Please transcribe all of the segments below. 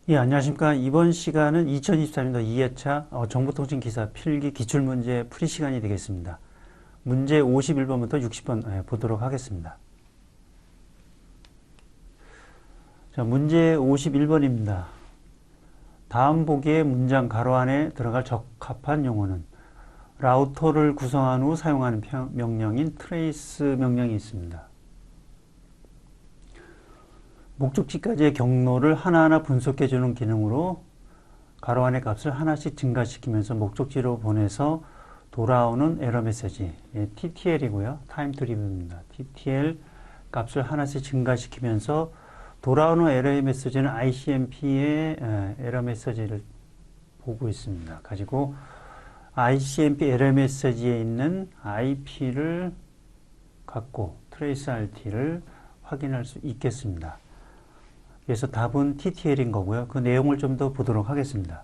예, 안녕하십니까. 이번 시간은 2023년도 2회차 정보통신기사 필기 기출문제 풀이 시간이 되겠습니다. 문제 51번부터 60번 보도록 하겠습니다. 자, 문제 51번입니다. 다음 보기의 문장 가로 안에 들어갈 적합한 용어는 라우터를 구성한 후 사용하는 명령인 트레이스 명령이 있습니다. 목적지까지의 경로를 하나하나 분석해주는 기능으로 가로 안의 값을 하나씩 증가시키면서 목적지로 보내서 돌아오는 에러 메시지, TTL이고요. 타임 트리브입니다. TTL 값을 하나씩 증가시키면서 돌아오는 에러 메시지는 ICMP의 에러 메시지를 보고 있습니다. 가지고 ICMP 에러 메시지에 있는 IP를 갖고 트레이스 RT를 확인할 수 있겠습니다. 그래서 답은 TTL인 거고요. 그 내용을 좀 더 보도록 하겠습니다.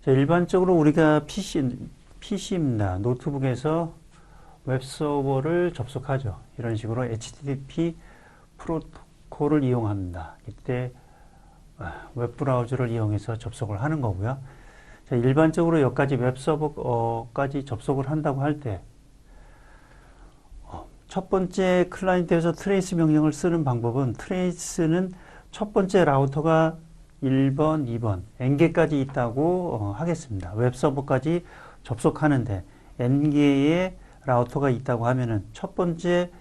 자, 일반적으로 우리가 PC입니다. 노트북에서 웹서버를 접속하죠. 이런 식으로 HTTP 프로토콜을 이용합니다. 이때 웹브라우저를 이용해서 접속을 하는 거고요. 자, 일반적으로 여기까지 웹서버까지 접속을 한다고 할 때 첫 번째 클라이언트에서 트레이스 명령을 쓰는 방법은 트레이스는 첫 번째 라우터가 1번, 2번, n개까지 있다고 하겠습니다. 웹서버까지 접속하는데 n개의 라우터가 있다고 하면은 첫 번째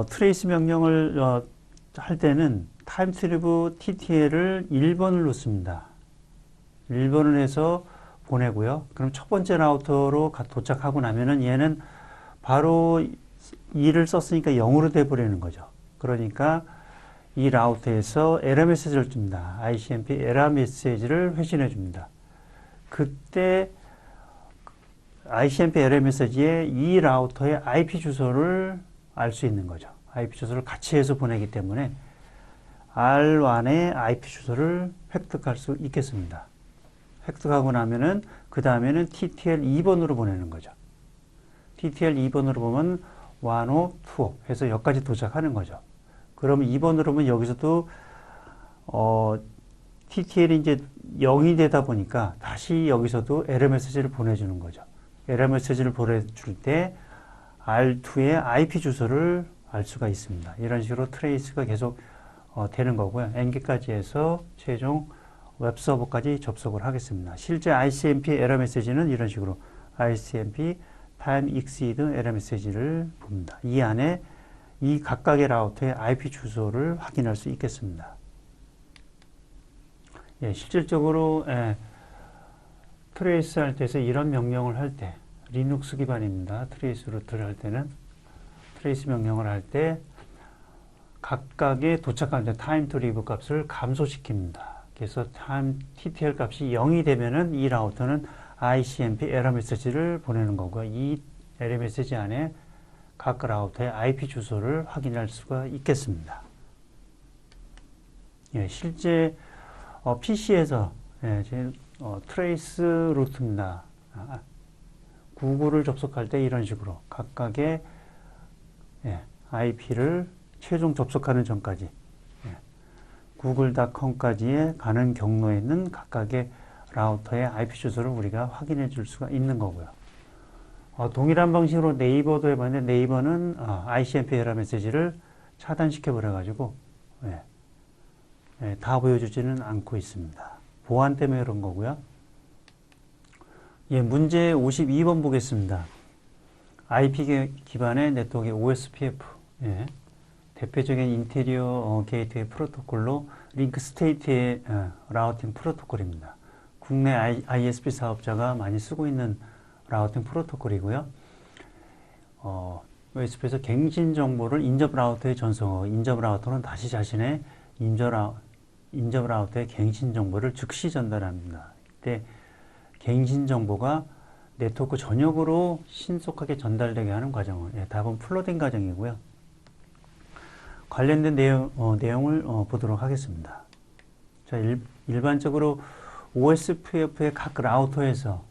트레이스 명령을 할 때는 타임트리브 TTL을 1번을 놓습니다. 1번을 해서 보내고요. 그럼 첫 번째 라우터로 도착하고 나면은 얘는 바로 2를 썼으니까 0으로 돼버리는 거죠. 그러니까 이 라우터에서 에러 메시지를 줍니다. ICMP 에러 메시지를 회신해 줍니다. 그때 ICMP 에러 메시지에 이 라우터의 IP 주소를 알 수 있는 거죠. IP 주소를 같이 해서 보내기 때문에 R1의 IP 주소를 획득할 수 있겠습니다. 획득하고 나면은 그 다음에는 TTL 2번으로 보내는 거죠. TTL 2번으로 보면 1호, 2호 해서 여기까지 도착하는 거죠. 그러면 2번으로 보면 여기서도 TTL이 이제 0이 되다 보니까 다시 여기서도 에러 메시지를 보내주는 거죠. 에러 메시지를 보내줄 때 R2의 IP 주소를 알 수가 있습니다. 이런 식으로 트레이스가 계속 되는 거고요. n개까지 해서 최종 웹서버까지 접속을 하겠습니다. 실제 ICMP 에러 메시지는 이런 식으로 ICMP time exceed 에러 메시지를 봅니다. 이 안에 이 각각의 라우터의 IP 주소를 확인할 수 있겠습니다. 예, 실질적으로 트레이스 할 때에서 이런 명령을 할 때 리눅스 기반입니다. 트레이스 루트를 할 때는 트레이스 명령을 할 때 각각의 도착할 때 타임 투 리브 값을 감소시킵니다. 그래서 TTL 값이 0이 되면은 이 라우터는 ICMP 에러 메시지를 보내는 거고 이 에러 메시지 안에 각 라우터의 IP 주소를 확인할 수가 있겠습니다. 예, 실제 PC에서 트레이스 루트입니다. 구글을 접속할 때 이런 식으로 각각의 IP를 최종 접속하는 전까지 구글.com까지의 가는 경로에 있는 각각의 라우터의 IP 주소를 우리가 확인해 줄 수가 있는 거고요. 동일한 방식으로 네이버도 해봤는데 네이버는 ICMP 에러 메시지를 차단시켜 버려가지고 다 보여주지는 않고 있습니다. 보안 때문에 그런 거고요. 예, 문제 52번 보겠습니다. IP 기반의 네트워크의 OSPF 대표적인 인테리어 게이트웨이 프로토콜로 링크 스테이트의 라우팅 프로토콜입니다. 국내 ISP 사업자가 많이 쓰고 있는 라우팅 프로토콜이고요. OSP에서 갱신 정보를 인접 라우터에 전송하고 인접 라우터는 다시 자신의 인접 라우터의 갱신 정보를 즉시 전달합니다. 이때 갱신 정보가 네트워크 전역으로 신속하게 전달되게 하는 과정을 답은 플로딩 과정이고요. 관련된 내용을 보도록 하겠습니다. 자, 일반적으로 OSPF의 각 라우터에서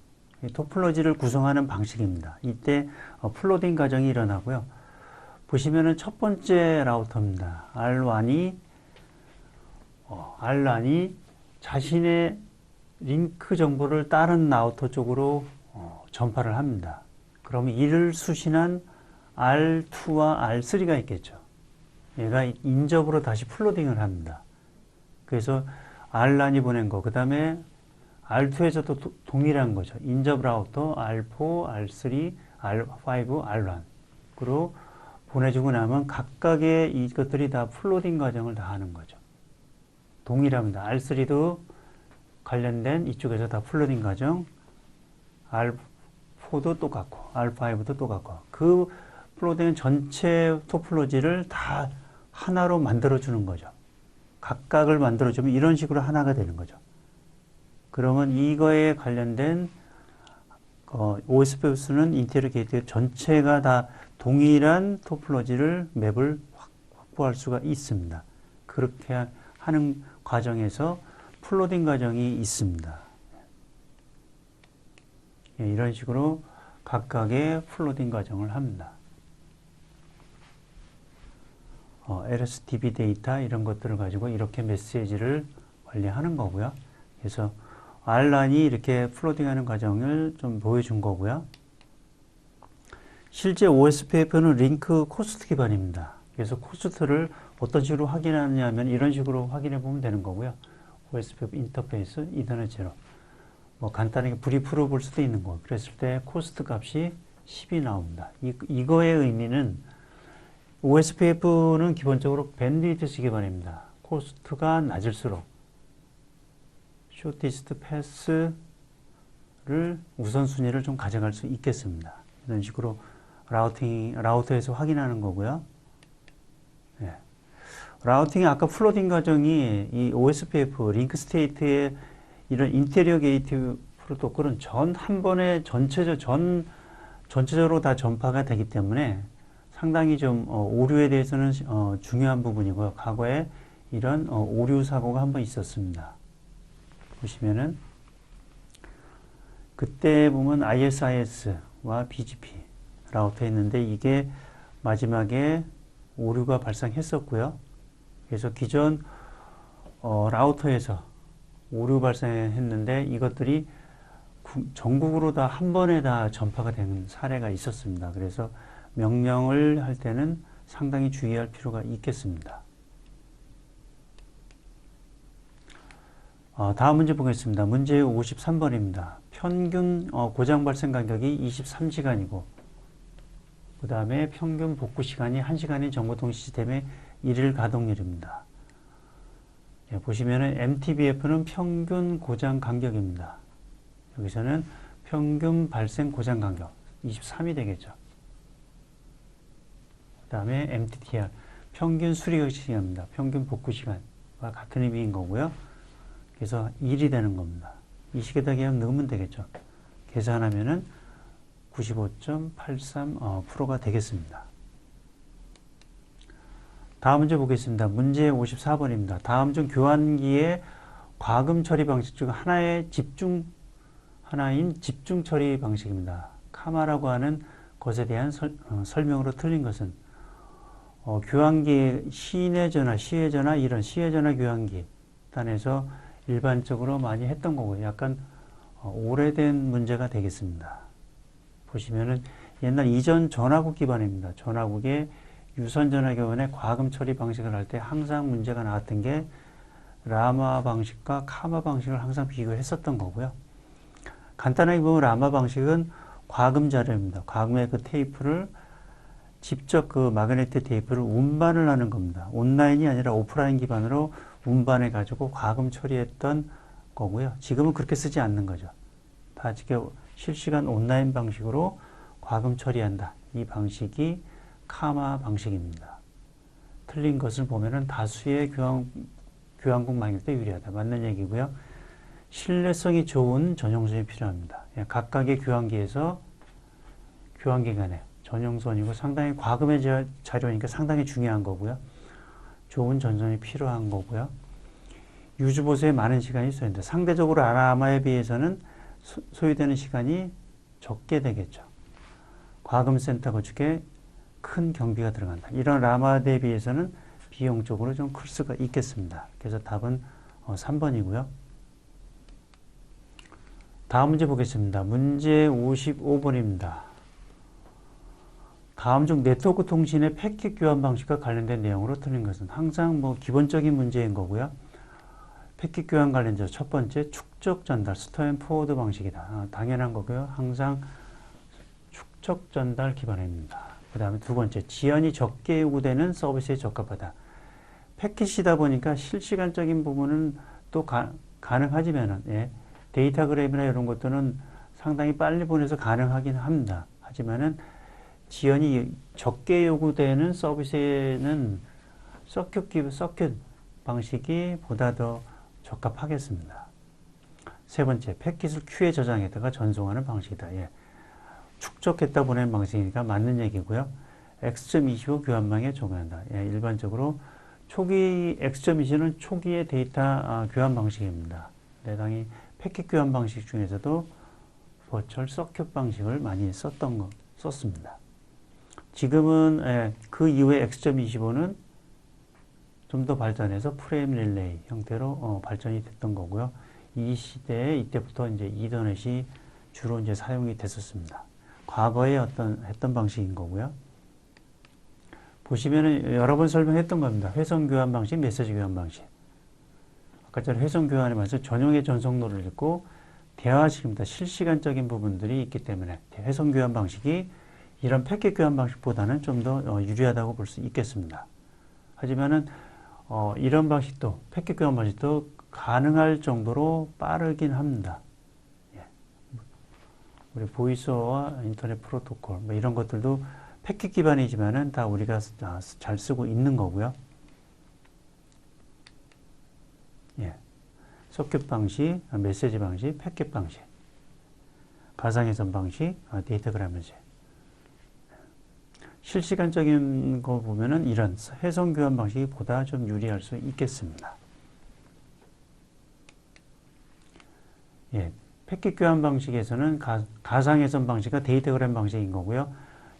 토폴로지를 구성하는 방식입니다. 이때 플로딩 과정이 일어나고요. 보시면은 첫 번째 라우터입니다. R1이 R란이 자신의 링크 정보를 다른 라우터 쪽으로 전파를 합니다. 그러면 이를 수신한 R2와 R3가 있겠죠. 얘가 인접으로 다시 플로딩을 합니다. 그래서 R란이 보낸 거, 그 다음에 R2에서도 동일한 거죠. 인접 라우터 R4, R3, R5, R란으로 보내주고 나면 각각의 이것들이 다 플로딩 과정을 다 하는 거죠. 동일합니다. R3도 관련된 이쪽에서 다 플로딩 과정, R4도 똑같고, R5도 똑같고, 그 플로딩 전체 토폴로지를 다 하나로 만들어주는 거죠. 각각을 만들어주면 이런 식으로 하나가 되는 거죠. 그러면 이거에 관련된 OSPF는 인테리어 게이트 전체가 다 동일한 토폴로지를 맵을 확보할 수가 있습니다. 그렇게 하는 과정에서 플로딩 과정이 있습니다. 이런 식으로 각각의 플로딩 과정을 합니다. LSDB 데이터 이런 것들을 가지고 이렇게 메시지를 관리하는 거고요. 그래서 R란이 이렇게 플로딩하는 과정을 좀 보여준 거고요. 실제 OSPF는 링크 코스트 기반입니다. 그래서 코스트를 어떤 식으로 확인하냐면 이런 식으로 확인해 보면 되는 거고요. OSPF 인터페이스 이더넷 제로. 뭐 간단하게 브리프로 볼 수도 있는 거. 그랬을 때 코스트 값이 10이 나옵니다. 이거의 의미는 OSPF는 기본적으로 밴드위드스 기반입니다. 코스트가 낮을수록 쇼티스트 패스를 우선순위를 좀 가져갈 수 있겠습니다. 이런 식으로 라우터에서 확인하는 거고요. 예. 라우팅이 아까 플로딩 과정이 이 OSPF 링크 스테이트의 이런 인테리어 게이트 프로토콜은 한 번에 전체적으로 다 전파가 되기 때문에 상당히 좀 오류에 대해서는 중요한 부분이고요. 과거에 이런 오류 사고가 한번 있었습니다. 보시면은 그때 보면 ISIS와 BGP 라우터 했는데 이게 마지막에 오류가 발생했었고요. 그래서 기존 라우터에서 오류 발생했는데 이것들이 전국으로 다 한 번에 다 전파가 되는 사례가 있었습니다. 그래서 명령을 할 때는 상당히 주의할 필요가 있겠습니다. 다음 문제 보겠습니다. 문제 53번입니다. 평균 고장 발생 간격이 23시간이고 그 다음에 평균 복구 시간이 1시간인 정보통 시스템의 일일 가동률입니다. 예, 보시면은 MTBF는 평균 고장 간격입니다. 여기서는 평균 발생 고장 간격 23이 되겠죠. 그 다음에 MTTR 평균 수리 시간입니다. 평균 복구 시간과 같은 의미인 거고요. 그래서 1이 되는 겁니다. 이 식에다 그냥 넣으면 되겠죠. 계산하면은 95.83%가 되겠습니다. 다음 문제 보겠습니다. 문제 54번입니다. 다음 중 교환기의 과금 처리 방식 중 하나인 집중 처리 방식입니다. 카마라고 하는 것에 대한 설명으로 틀린 것은 교환기 시내 전화, 시외 전화 이런 시외 전화 교환기 단에서 일반적으로 많이 했던 거고요. 약간 오래된 문제가 되겠습니다. 보시면은 옛날 이전 전화국 기반입니다. 전화국의 유선 전화 교환의 과금 처리 방식을 할 때 항상 문제가 나왔던 게 라마 방식과 카마 방식을 항상 비교했었던 거고요. 간단하게 보면 라마 방식은 과금 자료입니다. 과금의 그 테이프를 직접 그 마그네틱 테이프를 운반을 하는 겁니다. 온라인이 아니라 오프라인 기반으로 운반해 가지고 과금 처리했던 거고요. 지금은 그렇게 쓰지 않는 거죠. 다 지금 실시간 온라인 방식으로 과금 처리한다. 이 방식이 카마 방식입니다. 틀린 것을 보면은 다수의 교환국 만들 때 유리하다. 맞는 얘기고요. 신뢰성이 좋은 전용선이 필요합니다. 각각의 교환기에서 교환기 간에 전용선이고 상당히 과금의 자료니까 상당히 중요한 거고요. 좋은 전선이 필요한 거고요. 유주보수에 많은 시간이 소요된다. 상대적으로 라마에 비해서는 소요되는 시간이 적게 되겠죠. 과금센터 구축에 큰 경비가 들어간다. 이런 라마에 비해서는 비용적으로 좀 클 수가 있겠습니다. 그래서 답은 3번이고요. 다음 문제 보겠습니다. 문제 55번입니다. 다음 중 네트워크 통신의 패킷 교환 방식과 관련된 내용으로 틀린 것은 항상 뭐 기본적인 문제인 거고요. 패킷 교환 관련자 첫 번째 축적 전달 스토어 앤 포워드 방식이다. 당연한 거고요. 항상 축적 전달 기반입니다. 그 다음에 두 번째 지연이 적게 요구되는 서비스에 적합하다. 패킷이다 보니까 실시간적인 부분은 또 가능하지만은 예, 데이터그램이나 이런 것들은 상당히 빨리 보내서 가능하긴 합니다. 하지만은 지연이 적게 요구되는 서비스에는 서큐트 방식이 보다 더 적합하겠습니다. 세 번째, 패킷을 큐에 저장했다가 전송하는 방식이다. 예. 축적했다 보내는 방식이니까 맞는 얘기고요. X.25 교환망에 적용한다. 예, 일반적으로 초기 X.25는 초기의 데이터 교환 방식입니다. 해당이 패킷 교환 방식 중에서도 버추얼 서큐트 방식을 많이 썼습니다. 지금은 그 이후에 X.25는 좀 더 발전해서 프레임 릴레이 형태로 발전이 됐던 거고요. 이 시대에 이때부터 이제 이더넷이 주로 이제 사용이 됐었습니다. 과거에 했던 방식인 거고요. 보시면은 여러 번 설명했던 겁니다. 회선 교환 방식, 메시지 교환 방식. 아까 전에 회선 교환에 맞서 전용의 전송로를 읽고 대화식입니다. 실시간적인 부분들이 있기 때문에 회선 교환 방식이 이런 패킷 교환 방식보다는 좀 더 유리하다고 볼 수 있겠습니다. 하지만은 이런 방식도 패킷 교환 방식도 가능할 정도로 빠르긴 합니다. 예. 우리 보이스와 인터넷 프로토콜 뭐 이런 것들도 패킷 기반이지만은 다 우리가 잘 쓰고 있는 거고요. 예. 서큐트 방식, 메시지 방식, 패킷 방식, 가상회선 방식, 데이터그램 방식. 실시간적인 거 보면은 이런 회선 교환 방식이 보다 좀 유리할 수 있겠습니다. 예, 패킷 교환 방식에서는 가상회선 방식과 데이터그램 방식인 거고요.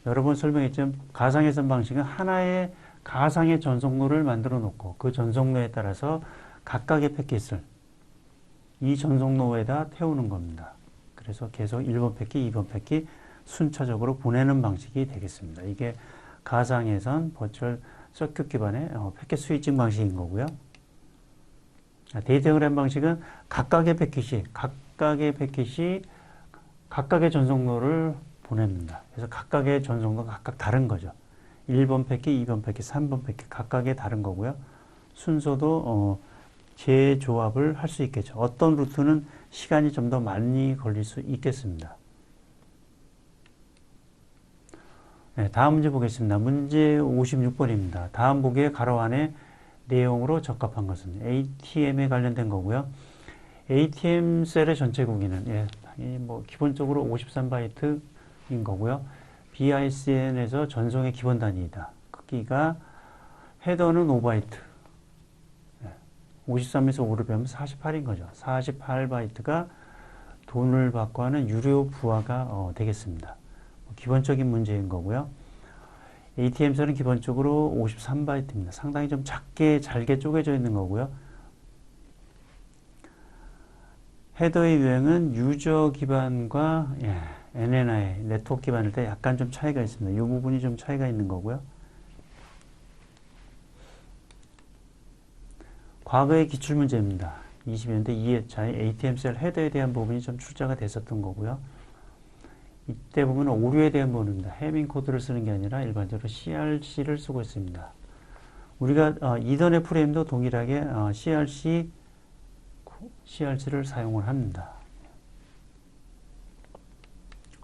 여러 번 설명했지만 가상회선 방식은 하나의 가상의 전송로를 만들어 놓고 그 전송로에 따라서 각각의 패킷을 이 전송로에다 태우는 겁니다. 그래서 계속 1번 패킷, 2번 패킷 순차적으로 보내는 방식이 되겠습니다. 이게 가상회선 버추얼 서큐트 기반의 패킷 스위칭 방식인 거고요. 데이터그램 방식은 각각의 패킷이 각각의 전송로를 보냅니다. 그래서 각각의 전송로가 각각 다른 거죠. 1번 패킷, 2번 패킷, 3번 패킷 각각의 다른 거고요. 순서도 재조합을 할 수 있겠죠. 어떤 루트는 시간이 좀 더 많이 걸릴 수 있겠습니다. 네, 다음 문제 보겠습니다. 문제 56번입니다. 다음 보기의 가로 안에 내용으로 적합한 것은 ATM에 관련된 거고요. ATM 셀의 전체 크기는 뭐 기본적으로 53바이트인 거고요. BICN에서 전송의 기본 단위이다. 크기가 헤더는 5바이트. 53에서 5를 빼면 48인 거죠. 48바이트가 돈을 받고 하는 유료 부하가 되겠습니다. 기본적인 문제인 거고요. ATM셀은 기본적으로 53바이트입니다. 상당히 좀 작게 잘게 쪼개져 있는 거고요. 헤더의 유형은 유저 기반과 NNI, 네트워크 기반일 때 약간 좀 차이가 있습니다. 이 부분이 좀 차이가 있는 거고요. 과거의 기출문제입니다. 20년대 2회차에 ATM셀 헤더에 대한 부분이 좀 출제가 됐었던 거고요. 이때 보면 오류에 대한 부분입니다. 해밍 코드를 쓰는 게 아니라 일반적으로 CRC를 쓰고 있습니다. 우리가 이더넷 프레임도 동일하게 CRC를 사용을 합니다.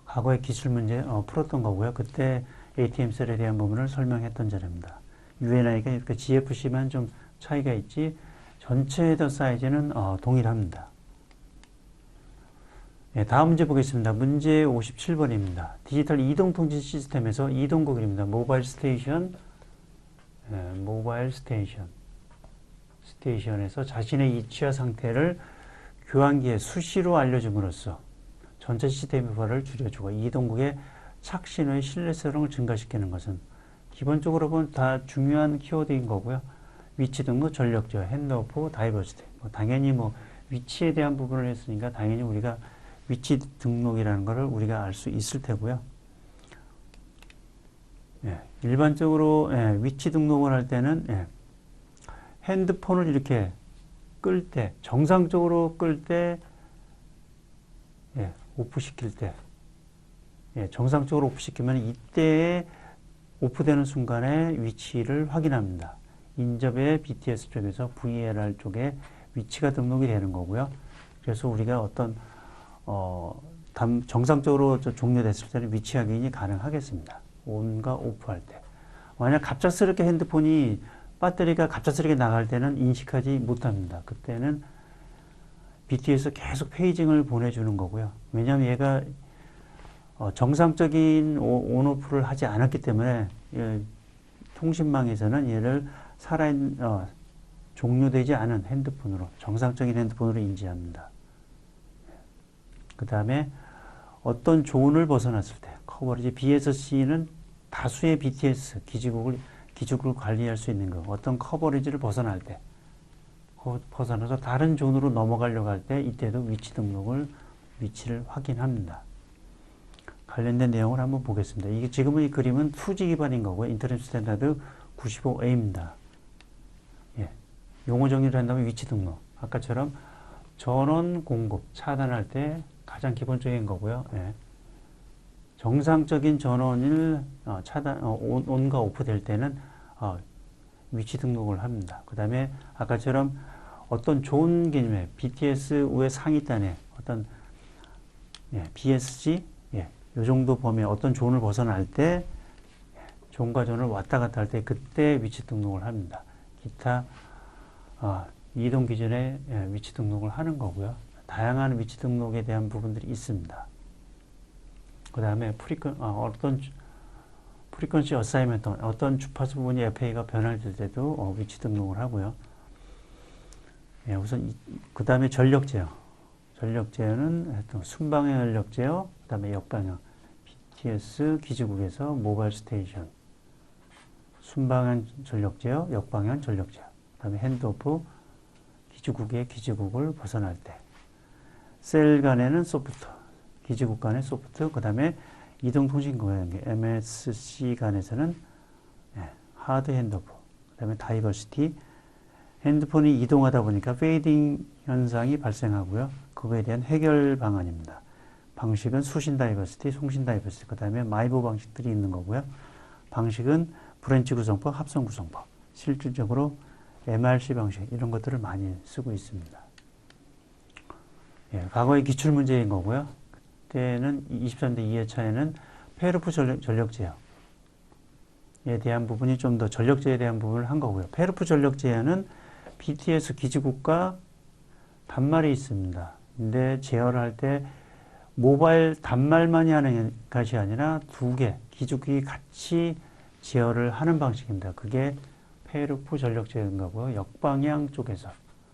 과거의 기출문제 풀었던 거고요. 그때 ATM셀에 대한 부분을 설명했던 자료입니다. UNI가 이렇게 GFC만 좀 차이가 있지 전체 헤더 사이즈는 동일합니다. 네, 다음 문제 보겠습니다. 문제 57번입니다. 디지털 이동통신 시스템에서 이동국입니다. 모바일 스테이션에서 자신의 위치와 상태를 교환기에 수시로 알려줌으로써 전체 시스템의 부하를 줄여주고 이동국의 착신의 신뢰성을 증가시키는 것은 기본적으로 보면 다 중요한 키워드인 거고요. 위치 등록, 전력 제어, 핸드오프, 다이버시티. 당연히 위치에 대한 부분을 했으니까 당연히 우리가 위치 등록이라는 것을 우리가 알 수 있을 테고요. 예, 일반적으로 위치 등록을 할 때는 핸드폰을 이렇게 끌 때, 정상적으로 끌 때, 오프 시킬 때, 정상적으로 오프 시키면 이때에 오프되는 순간에 위치를 확인합니다. 인접의 BTS 쪽에서 VLR 쪽에 위치가 등록이 되는 거고요. 그래서 우리가 어떤 정상적으로 종료됐을 때는 위치 확인이 가능하겠습니다. 온과 오프할 때. 만약 갑작스럽게 핸드폰이 배터리가 갑작스럽게 나갈 때는 인식하지 못합니다. 그때는 BTS 계속 페이징을 보내주는 거고요. 왜냐하면 얘가 정상적인 온오프를 하지 않았기 때문에 통신망에서는 얘를 종료되지 않은 핸드폰으로, 정상적인 핸드폰으로 인지합니다. 그 다음에 어떤 존을 벗어났을 때, 커버리지 BSC는 다수의 BTS 기지국을 관리할 수 있는 거, 어떤 커버리지를 벗어날 때, 벗어나서 다른 존으로 넘어가려고 할 때, 이때도 위치를 확인합니다. 관련된 내용을 한번 보겠습니다. 이게 지금은 이 그림은 2G 기반인 거고요. 인터넷 스탠다드 95A입니다. 용어 정리를 한다면 위치 등록. 아까처럼 전원 공급 차단할 때 가장 기본적인 거고요. 정상적인 전원을 온과 오프 될 때는 위치 등록을 합니다. 그 다음에 아까처럼 어떤 존 개념의 BTS 외 상위단에 어떤 BSG 이 정도 범위의 어떤 존을 벗어날 때 존과 존을 왔다 갔다 할 때 그때 위치 등록을 합니다. 기타 이동 기준에 위치 등록을 하는 거고요. 다양한 위치 등록에 대한 부분들이 있습니다. 그 다음에 어떤 프리퀀시 어사이먼트, 어떤 주파수 부분이 FA가 변화될 때도 위치 등록을 하고요. 우선 그 다음에 전력 제어. 전력 제어는 순방향 전력 제어, 그 다음에 역방향 BTS 기지국에서 모바일 스테이션 순방향 전력 제어, 역방향 전력 제어. 그 다음에 핸드오프 기지국의 기지국을 벗어날 때 셀 간에는 소프트, 기지국 간의 소프트, 그 다음에 이동통신공간계 MSC 간에서는 하드 핸드오프, 그 다음에 다이버시티, 핸드폰이 이동하다 보니까 페이딩 현상이 발생하고요. 그거에 대한 해결 방안입니다. 방식은 수신 다이버시티, 송신 다이버시티, 그 다음에 마이보 방식들이 있는 거고요. 방식은 브랜치 구성법, 합성 구성법, 실질적으로 MRC 방식 이런 것들을 많이 쓰고 있습니다. 과거의 기출문제인 거고요. 그때는 23대 2회차에는 페르프 전력 제어에 대한 부분이 좀 더 전력 제어에 대한 부분을 한 거고요. 페르프 전력 제어는 BTS 기지국과 단말이 있습니다. 근데 제어를 할 때 모바일 단말만이 하는 것이 아니라 두 개 기지국이 같이 제어를 하는 방식입니다. 그게 페르프 전력 제어인 거고요. 역방향 쪽에서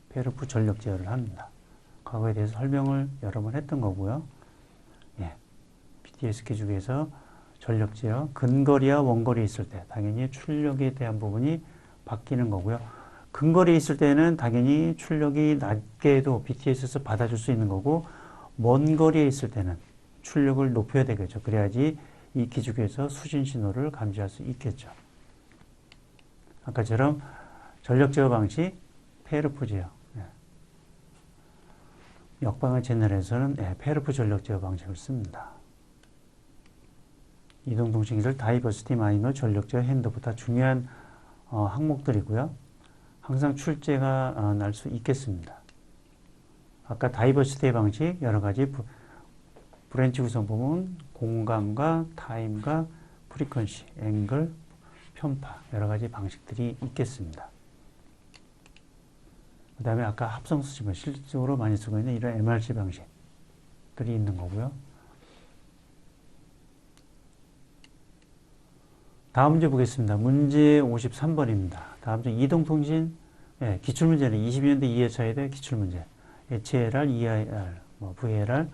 페르프 전력 제어를 합니다. 과거에 대해서 설명을 여러 번 했던 거고요. BTS 기지국에서 전력 제어, 근거리와 원거리 있을 때 당연히 출력에 대한 부분이 바뀌는 거고요. 근거리에 있을 때는 당연히 출력이 낮게 해도 BTS에서 받아줄 수 있는 거고, 먼 거리에 있을 때는 출력을 높여야 되겠죠. 그래야지 이 기지국에서 수신 신호를 감지할 수 있겠죠. 아까처럼 전력 제어 방식, 페르프 제어. 역방향 채널에서는 페르프 전력 제어 방식을 씁니다. 이동통신기술 다이버시티 마이너 전력 제어 핸드오프 다 중요한 항목들이고요. 항상 출제가 날 수 있겠습니다. 아까 다이버시티 방식 여러 가지 브랜치 구성 부분, 공간과 타임과 프리퀀시, 앵글, 편파 여러 가지 방식들이 있겠습니다. 그 다음에 아까 합성 수집을 실질적으로 많이 쓰고 있는 이런 MRC 방식들이 있는 거고요. 다음 문제 보겠습니다. 문제 53번입니다. 다음 주 이동통신 기출문제는 22년도 2회차에 대한 기출문제. HLR, EIR, VLR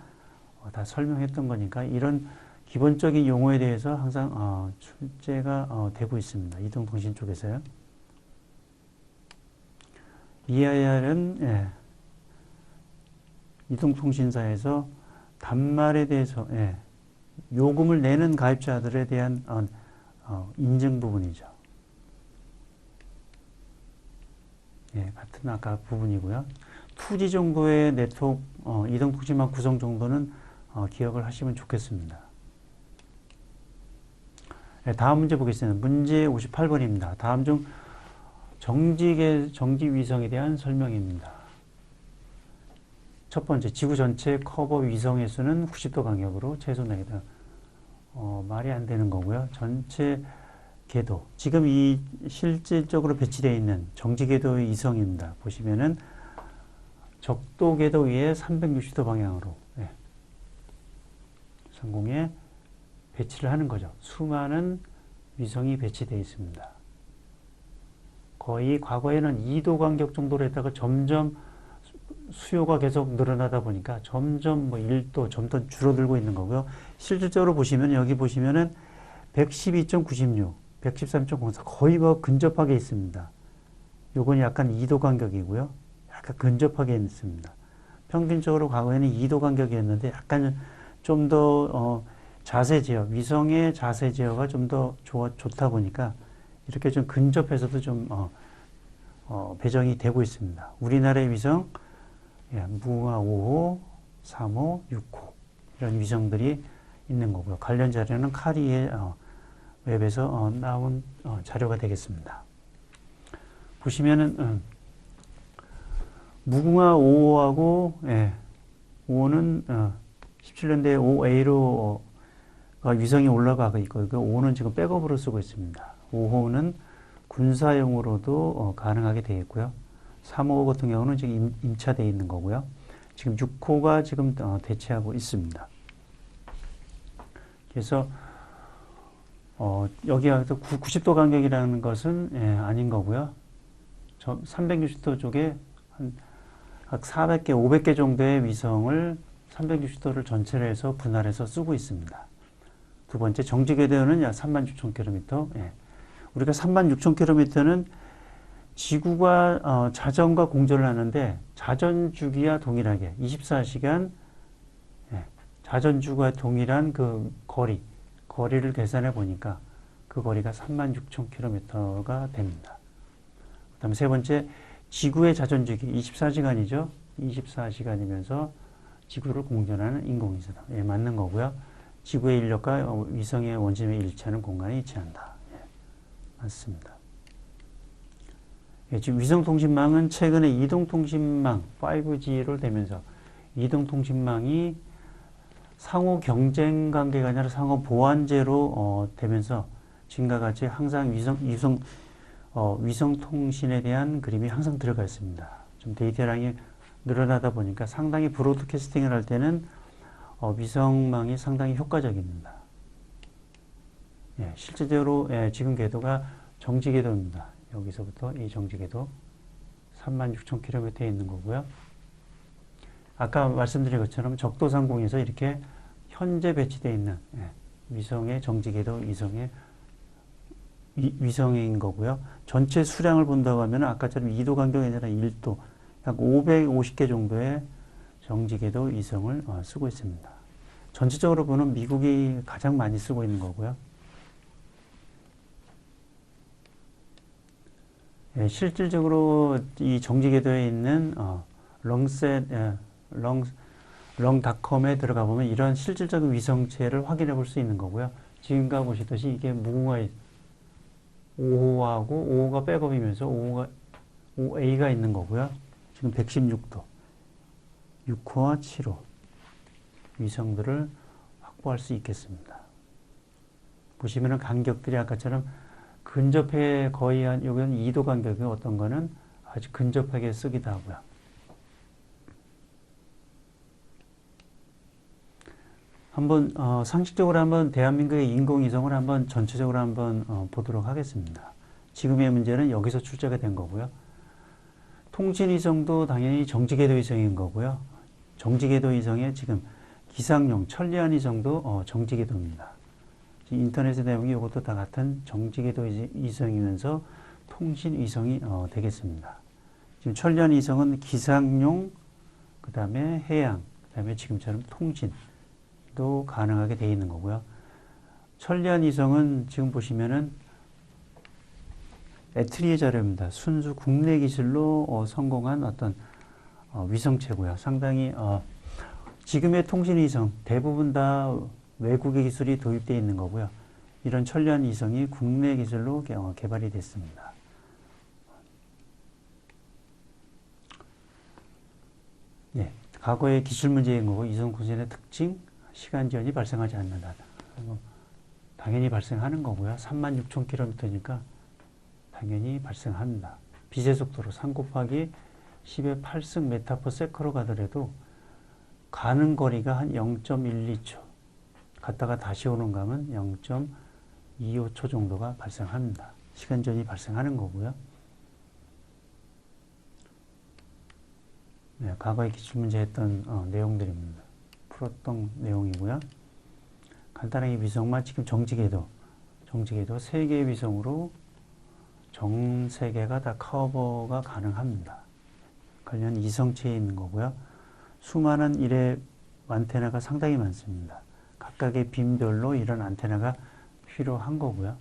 다 설명했던 거니까 이런 기본적인 용어에 대해서 항상 출제가 되고 있습니다. 이동통신 쪽에서요. EIR은 예, 이동통신사에서 단말에 대해서 예, 요금을 내는 가입자들에 대한 인증 부분이죠. 예, 같은 아까 부분이고요. 2G 정도의 네트워크 이동통신망 구성 정도는 기억을 하시면 좋겠습니다. 네, 다음 문제 보겠습니다. 문제 58번입니다. 다음 중 정지 위성에 대한 설명입니다. 첫 번째, 지구 전체 커버 위성의 수는 90도 간격으로 최소 4개다. 말이 안 되는 거고요. 전체 궤도, 지금 이 실질적으로 배치되어 있는 정지 궤도의 위성입니다. 보시면은 적도 궤도 위에 360도 방향으로 예, 상공에 배치를 하는 거죠. 수많은 위성이 배치되어 있습니다. 거의 과거에는 2도 간격 정도로 했다가 점점 수요가 계속 늘어나다 보니까 점점 1도 점점 줄어들고 있는 거고요. 실질적으로 보시면 여기 보시면은 112.96, 113.04 거의 근접하게 있습니다. 요건 약간 2도 간격이고요. 약간 근접하게 있습니다. 평균적으로 과거에는 2도 간격이었는데 약간 좀 더 자세 제어, 위성의 자세 제어가 좀 더 좋다 보니까 이렇게 좀 근접해서도 좀 배정이 되고 있습니다. 우리나라의 위성 예, 무궁화 5호, 3호, 6호 이런 위성들이 있는 거고요. 관련 자료는 카리의 웹에서 나온 자료가 되겠습니다. 보시면은 무궁화 5호하고 예, 5호는 17년도에 5A로 위성이 올라가고 있고 그 5호는 지금 백업으로 쓰고 있습니다. 5호는 군사용으로도 가능하게 되어 있고요. 3호 같은 경우는 지금 임차되어 있는 거고요. 지금 6호가 지금 대체하고 있습니다. 그래서 여기가 90도 간격이라는 것은 예, 아닌 거고요. 360도 쪽에 한 400개, 500개 정도의 위성을 360도를 전체로 해서 분할해서 쓰고 있습니다. 두 번째, 정지 궤도는 약 36,000km. 예. 우리가 36,000km는 지구가 자전과 공전을 하는데 자전 주기와 동일하게 24시간 예, 자전 주기와 동일한 그 거리를 계산해 보니까 그 거리가 36,000km가 됩니다. 그다음에 세 번째, 지구의 자전 주기 24시간이죠. 24시간이면서 지구를 공전하는 인공위성에 맞는 거고요. 지구의 인력과 위성의 원심의 일치하는 공간에 위치한다. 예, 맞습니다. 예, 지금 위성통신망은 최근에 이동통신망 5G로 되면서 이동통신망이 상호 경쟁 관계가 아니라 상호 보완제로 되면서 지금과 같이 항상 위성 통신에 대한 그림이 항상 들어가 있습니다. 좀 데이터량이 늘어나다 보니까 상당히 브로드캐스팅을 할 때는 위성망이 상당히 효과적입니다. 예, 실제적으로 예, 지금 궤도가 정지 궤도입니다. 여기서부터 이 정지 궤도 36,000km에 있는 거고요. 아까 말씀드린 것처럼 적도 상공에서 이렇게 현재 배치되어 있는 예, 위성의 정지 궤도 위성인 거고요. 전체 수량을 본다고 하면 아까처럼 2도 간격이 아니라 1도, 약 550개 정도의 정지 궤도 위성을 쓰고 있습니다. 전체적으로 보면 미국이 가장 많이 쓰고 있는 거고요. 예, 실질적으로 이 정지 궤도에 있는 렁닷컴에 들어가 보면 이런 실질적인 위성체를 확인해 볼 수 있는 거고요. 지금가 보시듯이 이게 무궁화 5호하고 5호가 백업이면서 5A가 있는 거고요. 지금 116도, 6호와 7호 위성들을 확보할 수 있겠습니다. 보시면은 간격들이 아까처럼 근접해 거의 한, 여기는 2도 간격이 어떤 거는 아주 근접하게 쓰기도 하고요. 한번, 상식적으로 한번 대한민국의 인공위성을 한번 전체적으로 한번 보도록 하겠습니다. 지금의 문제는 여기서 출제가 된 거고요. 통신위성도 당연히 정지궤도위성인 거고요. 정지궤도위성에 지금 기상용, 천리안 위성도 정지궤도입니다. 인터넷의 내용이 이것도 다 같은 정지궤도 위성이면서 통신위성이 되겠습니다. 지금 천리안 위성은 기상용, 그 다음에 해양, 그 다음에 지금처럼 통신도 가능하게 되어 있는 거고요. 천리안 위성은 지금 보시면은 에트리의 자료입니다. 순수 국내 기술로 성공한 어떤 위성체고요. 상당히 지금의 통신 위성 대부분 다 외국의 기술이 도입되어 있는 거고요. 이런 천리안 위성이 국내 기술로 개발이 됐습니다. 네, 과거의 기술 문제인 거고 위성 통신의 특징, 시간 지연이 발생하지 않는다. 당연히 발생하는 거고요. 36,000km니까 당연히 발생합니다. 빛의 속도로 3 곱하기 10의 8승 메타/세커로 가더라도 가는 거리가 한 0.12초, 갔다가 다시 오는 감은 0.25초 정도가 발생합니다. 시간전이 발생하는 거고요. 네, 과거에 기출문제 했던 내용들입니다. 풀었던 내용이고요. 간단하게 위성만 지금 정지궤도 3개의 위성으로 전 세계가 다 커버가 가능합니다. 관련 이성체에 있는 거고요. 수많은 일의 안테나가 상당히 많습니다. 각각의 빔별로 이런 안테나가 필요한 거고요.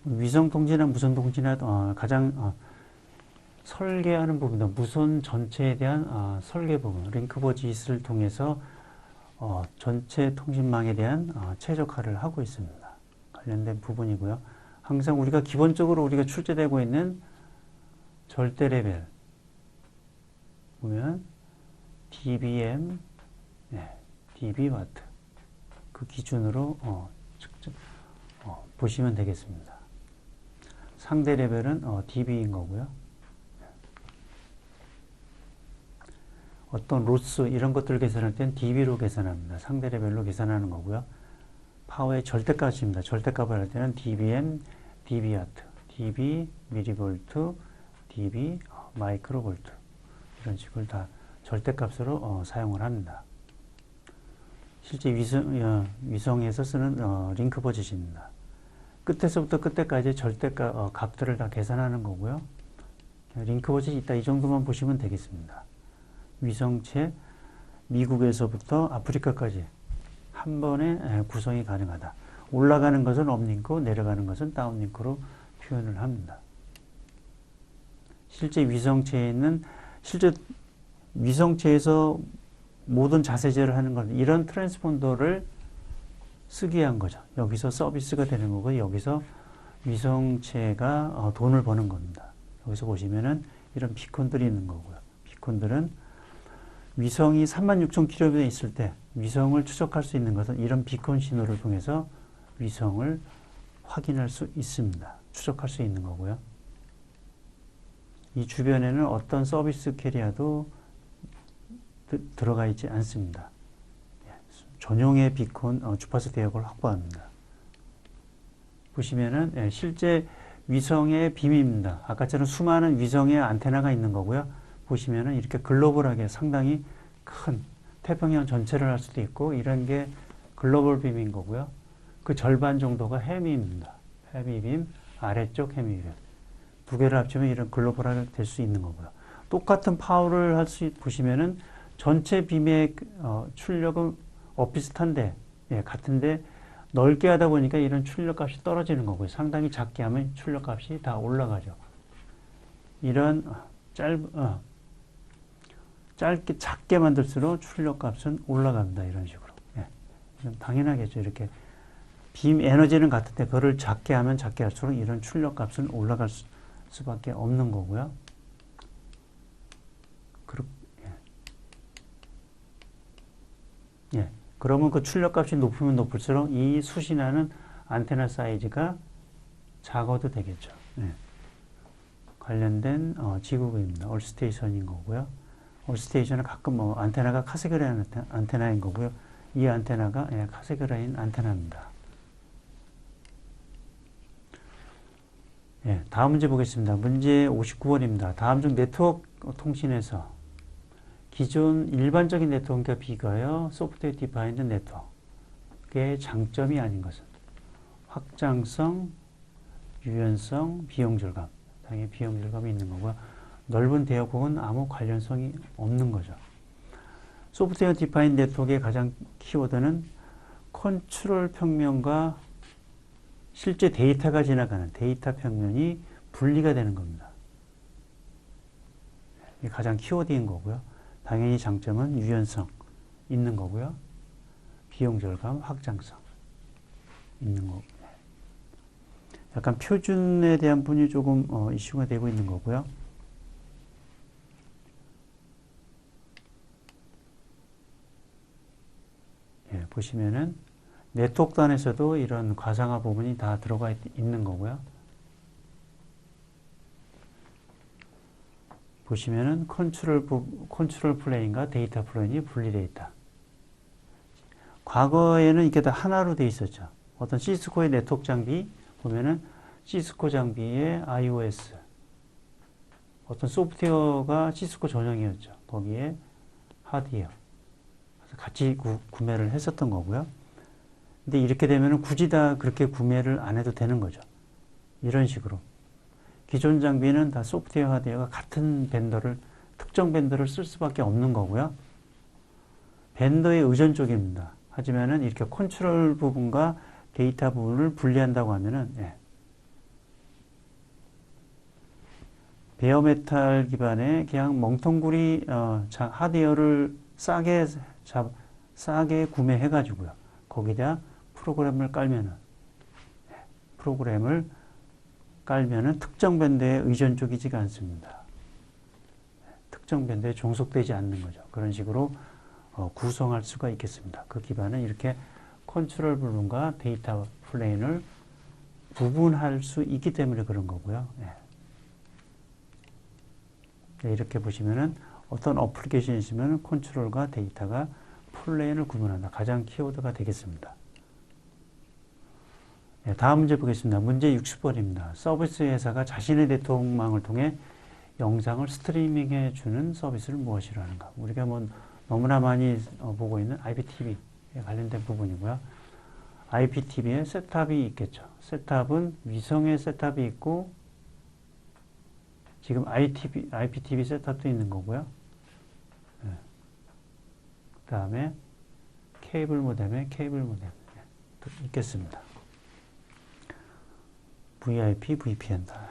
위성 통신이나 무선 통신이나 가장 설계하는 부분도 무선 전체에 대한 설계 부분, 링크버짓을 통해서 전체 통신망에 대한 최적화를 하고 있습니다. 관련된 부분이고요. 항상 우리가 기본적으로 우리가 출제되고 있는 절대 레벨 보면 dBm, dB와트 그 기준으로 보시면 되겠습니다. 상대 레벨은 dB인 거고요. 어떤 로스 이런 것들을 계산할 때는 dB로 계산합니다. 상대 레벨로 계산하는 거고요. 파워의 절대값입니다. 절대값을 할 때는 dBm, dB와트, dB 미리볼트, dB 마이크로볼트 이런 식으로 다 절대값으로 사용을 합니다. 실제 위성에서 쓰는 링크버짓입니다. 끝에서부터 끝에까지 절대값 값들을 다 계산하는 거고요. 링크버짓이 있다 이 정도만 보시면 되겠습니다. 위성체 미국에서부터 아프리카까지 한 번에 구성이 가능하다. 올라가는 것은 업링크, 내려가는 것은 다운링크로 표현을 합니다. 실제 위성체에서 모든 자세제를 하는 건 이런 트랜스폰더를 쓰기 위한 거죠. 여기서 서비스가 되는 거고 여기서 위성체가 돈을 버는 겁니다. 여기서 보시면은 이런 비콘들이 있는 거고요. 비콘들은 위성이 36,000km에 있을 때 위성을 추적할 수 있는 것은 이런 비콘 신호를 통해서 위성을 확인할 수 있습니다. 추적할 수 있는 거고요. 이 주변에는 어떤 서비스 캐리어도 들어가 있지 않습니다. 전용의 비콘 주파수 대역을 확보합니다. 보시면은 실제 위성의 빔입니다. 아까처럼 수많은 위성의 안테나가 있는 거고요. 보시면은 이렇게 글로벌하게 상당히 큰 태평양 전체를 할 수도 있고 이런 게 글로벌 빔인 거고요. 그 절반 정도가 해미입니다. 해미빔, 아래쪽 해미빔. 두 개를 합치면 이런 글로벌하게 될 수 있는 거고요. 똑같은 파워를 할 수 보시면은 전체 빔의 출력은 비슷한데 같은데 넓게 하다 보니까 이런 출력 값이 떨어지는 거고요. 상당히 작게 하면 출력 값이 다 올라가죠. 이런 짧게 작게 만들수록 출력 값은 올라갑니다. 이런 식으로. 당연하겠죠. 이렇게 빔 에너지는 같은데 그거를 작게 하면 작게 할수록 이런 출력 값은 올라갈 수밖에 없는 거고요. 그러면 그 출력 값이 높으면 높을수록 이 수신하는 안테나 사이즈가 작아도 되겠죠. 관련된 지구부입니다. 얼스테이션인 거고요. 얼스테이션은 가끔 안테나가 카세그라인 안테나인 거고요. 이 안테나가 카세그라인 안테나입니다. 다음 문제 보겠습니다. 문제 59번입니다. 다음 중 네트워크 통신에서 기존 일반적인 네트워크와 비교하여 소프트웨어 디파인드 네트워크의 장점이 아닌 것은 확장성, 유연성, 비용 절감. 당연히 비용 절감이 있는 거고요. 넓은 대역폭은 아무 관련성이 없는 거죠. 소프트웨어 디파인 네트워크의 가장 키워드는 컨트롤 평면과 실제 데이터가 지나가는 데이터 평면이 분리가 되는 겁니다. 이게 가장 키워드인 거고요. 당연히 장점은 유연성 있는 거고요. 비용 절감, 확장성 있는 거고. 약간 표준에 대한 부분이 조금 이슈가 되고 있는 거고요. 예, 보시면은 네트워크단에서도 이런 가상화 부분이 다 들어가 있는 거고요. 보시면은 컨트롤 플레인과 데이터 플레인이 분리되어 있다. 과거에는 이게 다 하나로 되어 있었죠. 어떤 시스코의 네트워크 장비 보면은 시스코 장비의 iOS 어떤 소프트웨어가 시스코 전용이었죠. 거기에 하드웨어 같이 구매를 했었던 거고요. 근데 이렇게 되면은 굳이 다 그렇게 구매를 안 해도 되는 거죠. 이런 식으로. 기존 장비는 다 소프트웨어, 하드웨어가 같은 벤더를, 특정 벤더를 쓸 수밖에 없는 거고요. 벤더의 의존 쪽입니다. 하지만은 이렇게 컨트롤 부분과 데이터 부분을 분리한다고 하면은, 예. 베어메탈 기반의 그냥 멍텅구리, 하드웨어를 싸게 구매해가지고요. 거기다 프로그램을 깔면은 특정 밴드에 의존적이지가 않습니다. 특정 밴드에 종속되지 않는 거죠. 그런 식으로 구성할 수가 있겠습니다. 그 기반은 이렇게 컨트롤 부분과 데이터 플레인을 구분할 수 있기 때문에 그런 거고요. 네, 이렇게 보시면은 어떤 어플리케이션이 있으면 컨트롤과 데이터가 플레인을 구분한다. 가장 키워드가 되겠습니다. 네, 다음 문제 보겠습니다. 문제 60번입니다. 서비스 회사가 자신의 네트워크망을 통해 영상을 스트리밍해 주는 서비스를 무엇이라 하는가. 우리가 너무나 많이 보고 있는 IPTV에 관련된 부분이고요. IPTV에 셋탑이 있겠죠. 셋탑은 위성의 셋탑이 있고 지금 IPTV 셋탑도 있는 거고요. 네. 그 다음에 케이블 모뎀에 케이블 모뎀 있겠습니다. VIP, VPN 다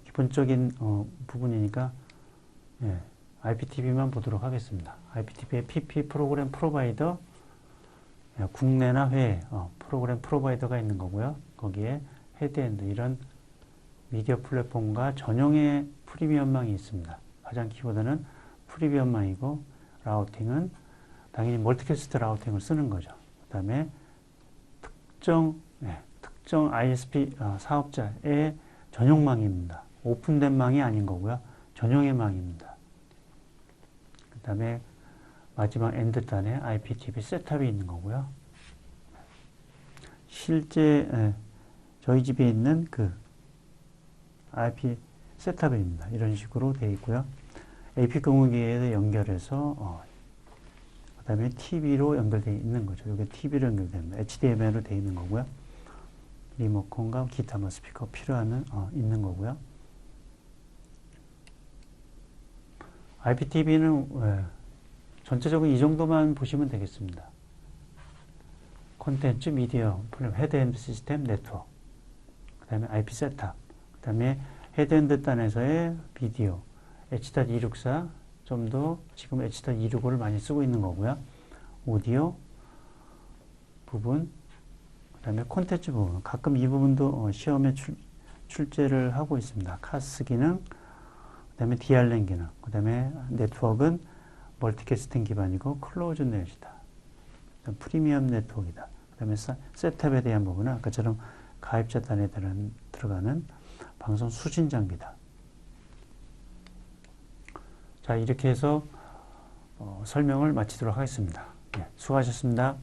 기본적인 부분이니까 예, IPTV만 보도록 하겠습니다. IPTV의 PP 프로그램 프로바이더 예, 국내나 해외 프로그램 프로바이더가 있는 거고요. 거기에 헤드엔드 이런 미디어 플랫폼과 전용의 프리미엄망이 있습니다. 가장 키워드는 프리미엄망이고 라우팅은 당연히 멀티캐스트 라우팅을 쓰는 거죠. 그 다음에 특정 ISP 사업자의 전용망입니다. 오픈된 망이 아닌 거고요. 전용의 망입니다. 그 다음에 마지막 엔드단에 IPTV 셋탑이 있는 거고요. 실제 저희 집에 있는 그 IP 셋탑입니다. 이런 식으로 되어 있고요. AP 공유기에 연결해서 그 다음에 TV로 연결되어 있는 거죠. 이게 TV로 연결됩니다. HDMI로 되어 있는 거고요. 리모컨과 기타 스피커 필요하면 있는 거고요. IPTV는 전체적으로 이 정도만 보시면 되겠습니다. 콘텐츠, 미디어, 헤드엔드 시스템, 네트워크, 그 다음에 IP 셋탑, 그 다음에 헤드엔드 단에서의 비디오, H.264, 좀 더 지금 H.265를 많이 쓰고 있는 거고요. 오디오 부분, 그 다음에 콘텐츠 부분, 가끔 이 부분도 시험에 출제를 하고 있습니다. 카스 기능, 그 다음에 DRLAN 기능, 그 다음에 네트워크는 멀티캐스팅 기반이고 클로즈 넷이다. 프리미엄 네트워크이다. 그 다음에 셋탑에 대한 부분은 아까처럼 가입자 단에 들어가는 방송 수신 장비다. 자, 이렇게 해서 설명을 마치도록 하겠습니다. 네, 수고하셨습니다.